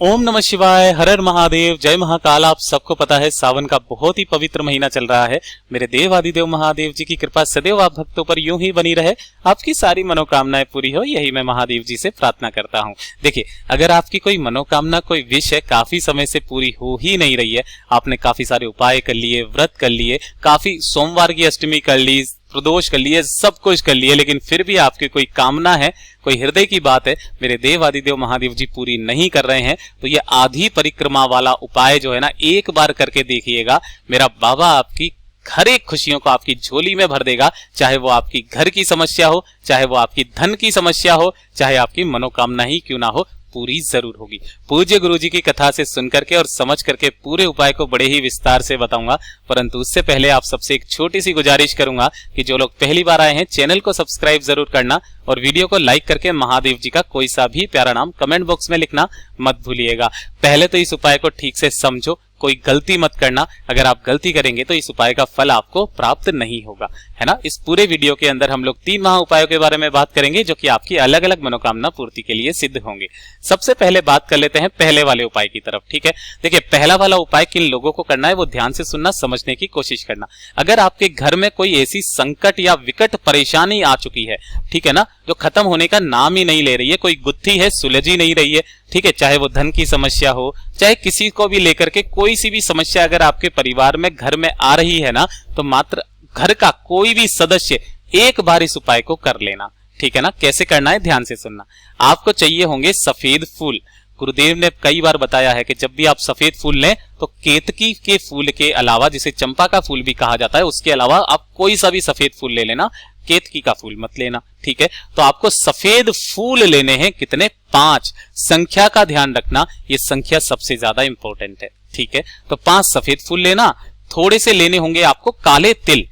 ओम नमः शिवाय, हर हर महादेव, जय महाकाल। आप सबको पता है सावन का बहुत ही पवित्र महीना चल रहा है। मेरे देव आदिदेव महादेव जी की कृपा सदैव आप भक्तों पर यूं ही बनी रहे, आपकी सारी मनोकामनाएं पूरी हो, यही मैं महादेव जी से प्रार्थना करता हूं। देखिए, अगर आपकी कोई मनोकामना, कोई विश है, काफी समय से पूरी हो ही नहीं रही है, आपने काफी सारे उपाय कर लिए, व्रत कर लिए, काफी सोमवार की अष्टमी कर ली, प्रदोष कर लिए, सब कुछ कर लिए, लेकिन फिर भी आपकी कोई कामना है, कोई हृदय की बात है, मेरे देव आदिदेव महादेव जी पूरी नहीं कर रहे हैं, तो ये आधी परिक्रमा वाला उपाय जो है ना, एक बार करके देखिएगा। मेरा बाबा आपकी हर एक खुशियों को आपकी झोली में भर देगा। चाहे वो आपकी घर की समस्या हो, चाहे वो आपकी धन की समस्या हो, चाहे आपकी मनोकामना ही क्यों ना हो, पूरी जरूर होगी। पूज्य गुरुजी की कथा से सुन करके और समझ करके पूरे उपाय को बड़े ही विस्तार से बताऊंगा, परंतु उससे पहले आप सबसे एक छोटी सी गुजारिश करूंगा कि जो लोग पहली बार आए हैं, चैनल को सब्सक्राइब जरूर करना और वीडियो को लाइक करके महादेव जी का कोई सा भी प्यारा नाम कमेंट बॉक्स में लिखना मत भूलिएगा। पहले तो इस उपाय को ठीक से समझो, कोई गलती मत करना। अगर आप गलती करेंगे तो इस उपाय का फल आपको प्राप्त नहीं होगा, है ना। इस पूरे वीडियो के अंदर हम लोग 3 महा उपायों के बारे में बात करेंगे, जो कि आपकी अलग अलग मनोकामना पूर्ति के लिए सिद्ध होंगे। सबसे पहले बात कर लेते हैं पहले वाले उपाय की तरफ, ठीक है। देखिए, पहला वाला उपाय किन लोगों को करना है वो ध्यान से सुनना, समझने की कोशिश करना। अगर आपके घर में कोई ऐसी संकट या विकट परेशानी आ चुकी है, ठीक है ना, जो खत्म होने का नाम ही नहीं ले रही है, कोई गुत्थी है, सुलझ ही नहीं रही है, ठीक है, चाहे वो धन की समस्या हो, चाहे किसी को भी लेकर के कोई सी भी समस्या अगर आपके परिवार में, घर में आ रही है ना, तो मात्र घर का कोई भी सदस्य एक बार इस उपाय को कर लेना, ठीक है ना। कैसे करना है ध्यान से सुनना। आपको चाहिए होंगे सफेद फूल। गुरुदेव ने कई बार बताया है कि जब भी आप सफेद फूल लें तो केतकी के फूल के अलावा, जिसे चंपा का फूल भी कहा जाता है, उसके अलावा आप कोई सा भी सफेद फूल ले लेना, केतकी का फूल मत लेना, ठीक है। तो आपको सफेद फूल लेने हैं, कितने? 5। संख्या का ध्यान रखना, ये संख्या सबसे ज्यादा इंपॉर्टेंट है, ठीक है। तो 5 सफेद फूल लेना। थोड़े से लेने होंगे आपको काले तिल,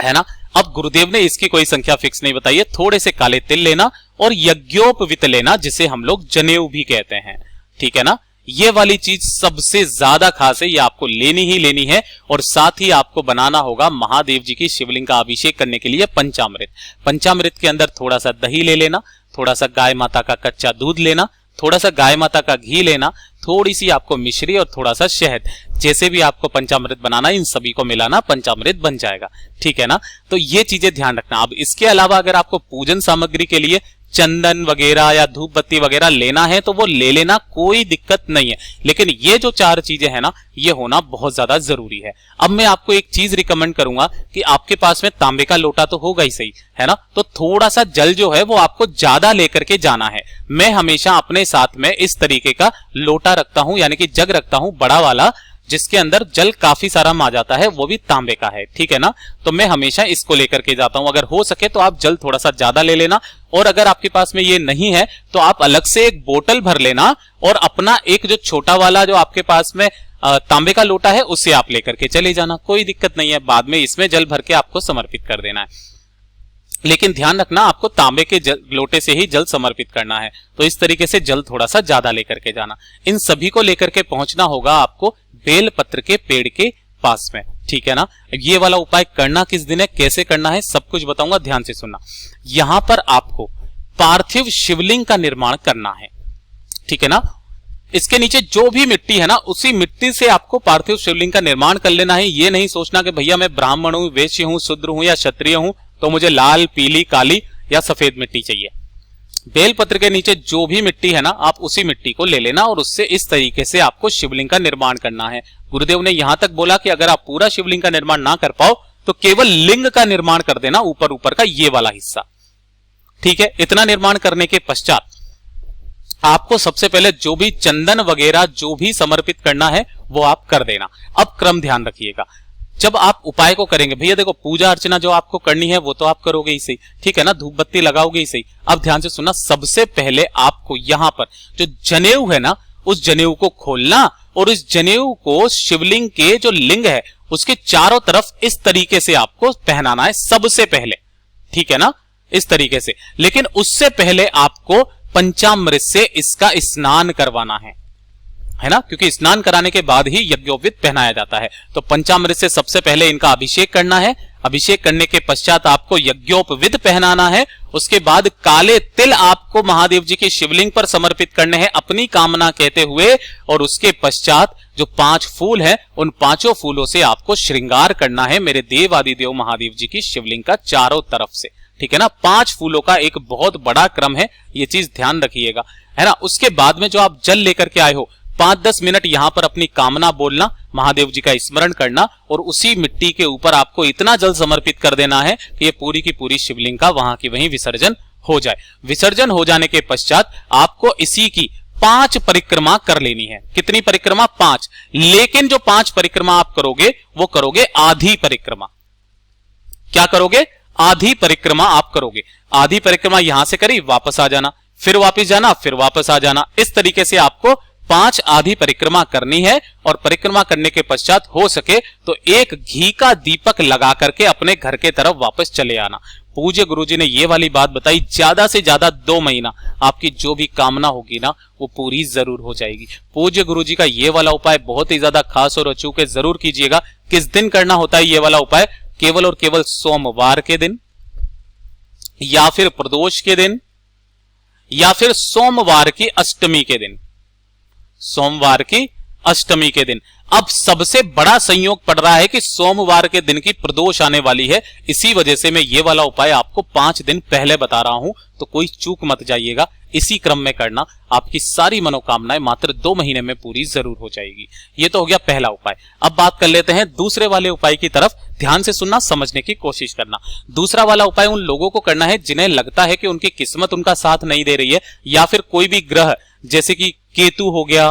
है ना। अब गुरुदेव ने इसकी कोई संख्या फिक्स नहीं बताई है, थोड़े से काले तिल लेना और यज्ञोपवीत लेना, जिसे हम लोग जनेऊ भी कहते हैं, ठीक है ना। ये वाली चीज सबसे ज्यादा खास है, ये आपको लेनी ही लेनी है। और साथ ही आपको बनाना होगा महादेव जी की शिवलिंग का अभिषेक करने के लिए पंचामृत। पंचामृत के अंदर थोड़ा सा दही ले लेना, थोड़ा सा गाय माता का कच्चा दूध लेना, थोड़ा सा गाय माता का घी लेना, थोड़ी सी आपको मिश्री और थोड़ा सा शहद। जैसे भी आपको पंचामृत बनाना, इन सभी को मिलाना, पंचामृत बन जाएगा, ठीक है ना। तो ये चीजें ध्यान रखना। अब इसके अलावा अगर आपको पूजन सामग्री के लिए चंदन वगैरह या धूप बत्ती वगैरह लेना है तो वो ले लेना, कोई दिक्कत नहीं है। लेकिन ये जो 4 चीजें हैं ना, ये होना बहुत ज्यादा जरूरी है। अब मैं आपको एक चीज रिकमेंड करूंगा कि आपके पास में तांबे का लोटा तो होगा ही सही, है ना, तो थोड़ा सा जल जो है वो आपको ज्यादा लेकर के जाना है। मैं हमेशा अपने साथ में इस तरीके का लोटा रखता हूं, यानी कि जग रखता हूं, बड़ा वाला, जिसके अंदर जल काफी सारा मा जाता है, वो भी तांबे का है, ठीक है ना। तो मैं हमेशा इसको लेकर के जाता हूं। अगर हो सके तो आप जल थोड़ा सा ज्यादा ले लेना, और अगर आपके पास में ये नहीं है तो आप अलग से एक बोतल भर लेना, और अपना एक जो छोटा वाला जो आपके पास में तांबे का लोटा है, उससे आप लेकर के चले जाना, कोई दिक्कत नहीं है। बाद में इसमें जल भर के आपको समर्पित कर देना है, लेकिन ध्यान रखना आपको तांबे के लोटे से ही जल समर्पित करना है। तो इस तरीके से जल थोड़ा सा ज्यादा लेकर के जाना। इन सभी को लेकर के पहुंचना होगा आपको बेल पत्र के पेड़ के पास में, ठीक है ना। ये वाला उपाय करना किस दिन है, कैसे करना है, सब कुछ बताऊंगा, ध्यान से सुनना। यहां पर आपको पार्थिव शिवलिंग का निर्माण करना है, ठीक है ना। इसके नीचे जो भी मिट्टी है ना, उसी मिट्टी से आपको पार्थिव शिवलिंग का निर्माण कर लेना है। ये नहीं सोचना कि भैया मैं ब्राह्मण हूं, वैश्य हूं, शूद्र हूं या क्षत्रिय हूं, तो मुझे लाल, पीली, काली या सफेद मिट्टी चाहिए। बेलपत्र के नीचे जो भी मिट्टी है ना, आप उसी मिट्टी को ले लेना और उससे इस तरीके से आपको शिवलिंग का निर्माण करना है। गुरुदेव ने यहां तक बोला कि अगर आप पूरा शिवलिंग का निर्माण ना कर पाओ तो केवल लिंग का निर्माण कर देना, ऊपर ऊपर का ये वाला हिस्सा, ठीक है। इतना निर्माण करने के पश्चात आपको सबसे पहले जो भी चंदन वगैरह जो भी समर्पित करना है वो आप कर देना। अब क्रम ध्यान रखिएगा। जब आप उपाय को करेंगे, भैया देखो पूजा अर्चना जो आपको करनी है वो तो आप करोगे ही सही, ठीक है ना, धूप बत्ती लगाओगे ही सही। अब ध्यान से सुनना, सबसे पहले आपको यहां पर जो जनेऊ है ना, उस जनेऊ को खोलना और इस जनेऊ को शिवलिंग के जो लिंग है उसके चारों तरफ इस तरीके से आपको पहनाना है सबसे पहले, ठीक है ना, इस तरीके से। लेकिन उससे पहले आपको पंचामृत से इसका स्नान करवाना है। है ना, क्योंकि स्नान कराने के बाद ही यज्ञोपवीत पहनाया जाता है। तो पंचामृत से सबसे पहले इनका अभिषेक करना है। अभिषेक करने के पश्चात आपको यज्ञोपवीत पहनाना है। उसके बाद काले तिल आपको महादेव जी के शिवलिंग पर समर्पित करने हैं अपनी कामना कहते हुए। और उसके पश्चात जो 5 फूल हैं उन 5 फूलों से आपको श्रृंगार करना है मेरे देव आदिदेव महादेव जी की शिवलिंग का चारों तरफ से, ठीक है ना। 5 फूलों का एक बहुत बड़ा क्रम है, ये चीज ध्यान रखिएगा, है ना। उसके बाद में जो आप जल लेकर के आए हो 5-10 मिनट यहां पर अपनी कामना बोलना, महादेव जी का स्मरण करना और उसी मिट्टी के ऊपर आपको इतना जल समर्पित कर देना है कि ये पूरी की पूरी शिवलिंग का वहां की वहीं विसर्जन हो जाए। विसर्जन हो जाने के पश्चात आपको इसी की 5 परिक्रमा कर लेनी है। कितनी परिक्रमा? 5। लेकिन जो 5 परिक्रमा आप करोगे वो करोगे आधी परिक्रमा। क्या करोगे? आधी परिक्रमा आप करोगे। आधी परिक्रमा यहां से करी, वापस आ जाना, फिर वापस जाना, फिर वापस आ जाना। इस तरीके से आपको 5 आधी परिक्रमा करनी है। और परिक्रमा करने के पश्चात हो सके तो एक घी का दीपक लगा करके अपने घर के तरफ वापस चले आना। पूज्य गुरुजी ने ये वाली बात बताई, ज्यादा से ज्यादा 2 महीना आपकी जो भी कामना होगी ना वो पूरी जरूर हो जाएगी। पूज्य गुरुजी का ये वाला उपाय बहुत ही ज्यादा खास और अचूक है, जरूर कीजिएगा। किस दिन करना होता है ये वाला उपाय? केवल और केवल सोमवार के दिन, या फिर प्रदोष के दिन, या फिर सोमवार की अष्टमी के दिन। सोमवार की अष्टमी के दिन। अब सबसे बड़ा संयोग पड़ रहा है कि सोमवार के दिन की प्रदोष आने वाली है, इसी वजह से मैं ये वाला उपाय आपको 5 दिन पहले बता रहा हूं, तो कोई चूक मत जाइएगा। इसी क्रम में करना, आपकी सारी मनोकामनाएं मात्र 2 महीने में पूरी जरूर हो जाएगी। ये तो हो गया पहला उपाय। अब बात कर लेते हैं दूसरे वाले उपाय की तरफ। ध्यान से सुनना, समझने की कोशिश करना। दूसरा वाला उपाय उन लोगों को करना है जिन्हें लगता है कि उनकी किस्मत उनका साथ नहीं दे रही है, या फिर कोई भी ग्रह जैसे कि केतु हो गया,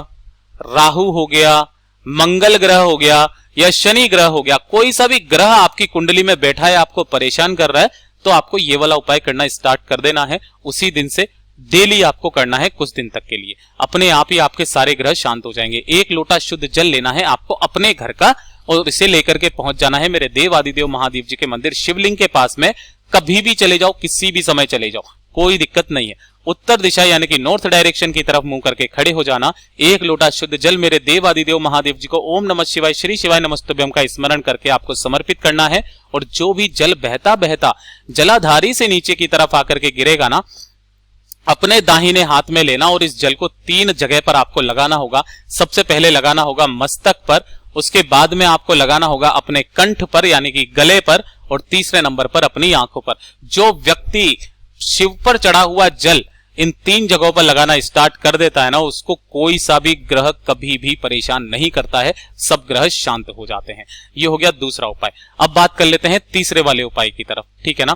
राहु हो गया, मंगल ग्रह हो गया या शनि ग्रह हो गया, कोई सा भी ग्रह आपकी कुंडली में बैठा है, आपको परेशान कर रहा है, तो आपको ये वाला उपाय करना स्टार्ट कर देना है। उसी दिन से डेली आपको करना है कुछ दिन तक के लिए। अपने आप ही आपके सारे ग्रह शांत हो जाएंगे। 1 लोटा शुद्ध जल लेना है आपको अपने घर का और इसे लेकर के पहुंच जाना है मेरे देव आदिदेव महादेव जी के मंदिर शिवलिंग के पास में। कभी भी चले जाओ, किसी भी समय चले जाओ, कोई दिक्कत नहीं है। उत्तर दिशा यानी कि नॉर्थ डायरेक्शन की तरफ मुंह करके खड़े हो जाना। 1 लोटा शुद्ध जल मेरे देव आदिदेव महादेव जी को ओम नमः शिवाय श्री शिवाय नमस्तुभ्यम का स्मरण करके आपको समर्पित करना है। और जो भी जल बहता बहता जलाधारी से नीचे की तरफ आकर के गिरेगा ना, अपने दाहिने हाथ में लेना और इस जल को 3 जगह पर आपको लगाना होगा। सबसे पहले लगाना होगा मस्तक पर, उसके बाद में आपको लगाना होगा अपने कंठ पर यानी कि गले पर, और तीसरे नंबर पर अपनी आंखों पर। जो व्यक्ति शिव पर चढ़ा हुआ जल इन 3 जगहों पर लगाना स्टार्ट कर देता है ना, उसको कोई सा भी ग्रह कभी भी परेशान नहीं करता है, सब ग्रह शांत हो जाते हैं। ये हो गया दूसरा उपाय। अब बात कर लेते हैं तीसरे वाले उपाय की तरफ, ठीक है ना।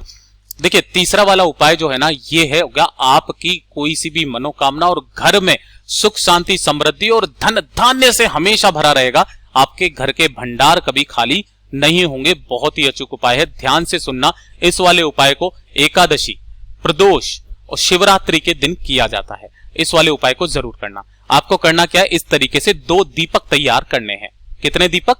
देखिए तीसरा वाला उपाय जो है ना, ये है होगा आपकी कोई सी भी मनोकामना और घर में सुख शांति समृद्धि और धन धान्य से हमेशा भरा रहेगा। आपके घर के भंडार कभी खाली नहीं होंगे। बहुत ही अचूक उपाय है, ध्यान से सुनना। इस वाले उपाय को एकादशी, प्रदोष और शिवरात्रि के दिन किया जाता है। इस वाले उपाय को जरूर करना। आपको करना क्या है, इस तरीके से 2 दीपक तैयार करने हैं। कितने दीपक?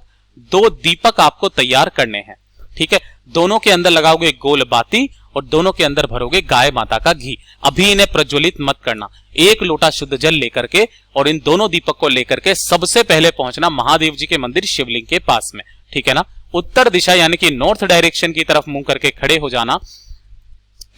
2 दीपक आपको तैयार करने हैं, ठीक है। दोनों के अंदर लगाओगे गोल बाती और दोनों के अंदर भरोगे गाय माता का घी। अभी इन्हें प्रज्वलित मत करना। 1 लोटा शुद्ध जल लेकर के और इन दोनों दीपक को लेकर के सबसे पहले पहुंचना महादेव जी के मंदिर शिवलिंग के पास में, ठीक है ना। उत्तर दिशा यानी कि नॉर्थ डायरेक्शन की तरफ मुंह करके खड़े हो जाना।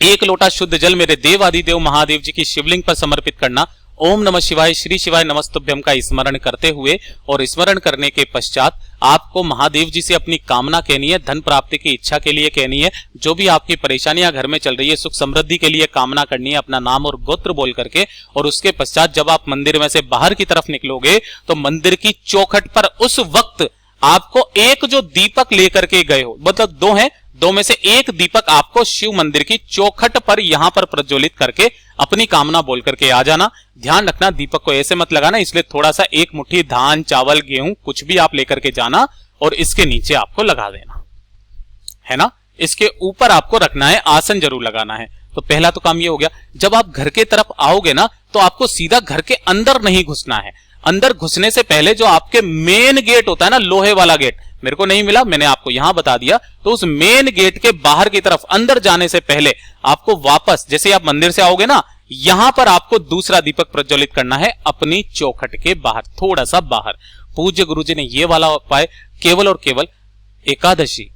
1 लोटा शुद्ध जल मेरे देव आदिदेव महादेव जी की शिवलिंग पर समर्पित करना। ओम नमः शिवाय श्री शिवाय नमस्तुभ्यम का स्मरण करते हुए, और स्मरण करने के पश्चात आपको महादेव जी से अपनी कामना कहनी है, धन प्राप्ति की इच्छा के लिए कहनी है, जो भी आपकी परेशानियां घर में चल रही है सुख समृद्धि के लिए कामना करनी है, अपना नाम और गोत्र बोल करके। और उसके पश्चात जब आप मंदिर में से बाहर की तरफ निकलोगे तो मंदिर की चौखट पर उस वक्त आपको एक जो दीपक लेकर के गए हो, मतलब 2 हैं, 2 में से 1 दीपक आपको शिव मंदिर की चौखट पर यहां पर प्रज्वलित करके अपनी कामना बोल करके आ जाना। ध्यान रखना दीपक को ऐसे मत लगाना, इसलिए थोड़ा सा 1 मुट्ठी धान चावल गेहूं कुछ भी आप लेकर के जाना और इसके नीचे आपको लगा देना, है ना। इसके ऊपर आपको रखना है, आसन जरूर लगाना है। तो पहला तो काम ये हो गया। जब आप घर के तरफ आओगे ना तो आपको सीधा घर के अंदर नहीं घुसना है। अंदर घुसने से पहले जो आपके मेन गेट होता है ना, लोहे वाला गेट, मेरे को नहीं मिला, मैंने आपको यहां बता दिया। तो उस मेन गेट के बाहर की तरफ अंदर जाने से पहले आपको वापस, जैसे आप मंदिर से आओगे ना, यहां पर आपको दूसरा दीपक प्रज्वलित करना है अपनी चौखट के बाहर, थोड़ा सा बाहर। पूज्य गुरु जी ने यह वाला उपाय केवल और केवल एकादशी,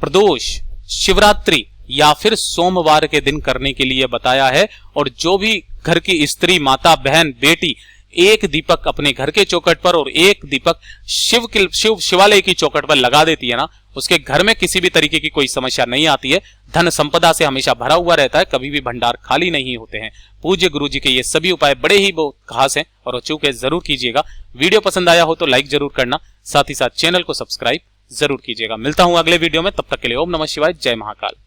प्रदोष, शिवरात्रि या फिर सोमवार के दिन करने के लिए बताया है। और जो भी घर की स्त्री, माता, बहन, बेटी एक दीपक अपने घर के चौखट पर और एक दीपक शिवालय की चौखट पर लगा देती है ना, उसके घर में किसी भी तरीके की कोई समस्या नहीं आती है। धन संपदा से हमेशा भरा हुआ रहता है, कभी भी भंडार खाली नहीं होते हैं। पूज्य गुरु जी के ये सभी उपाय बड़े ही खास हैं और अचूक है, जरूर कीजिएगा। वीडियो पसंद आया हो तो लाइक जरूर करना, साथ ही साथ चैनल को सब्सक्राइब जरूर कीजिएगा। मिलता हूं अगले वीडियो में, तब तक के लिए ओम नमः शिवाय, जय महाकाल।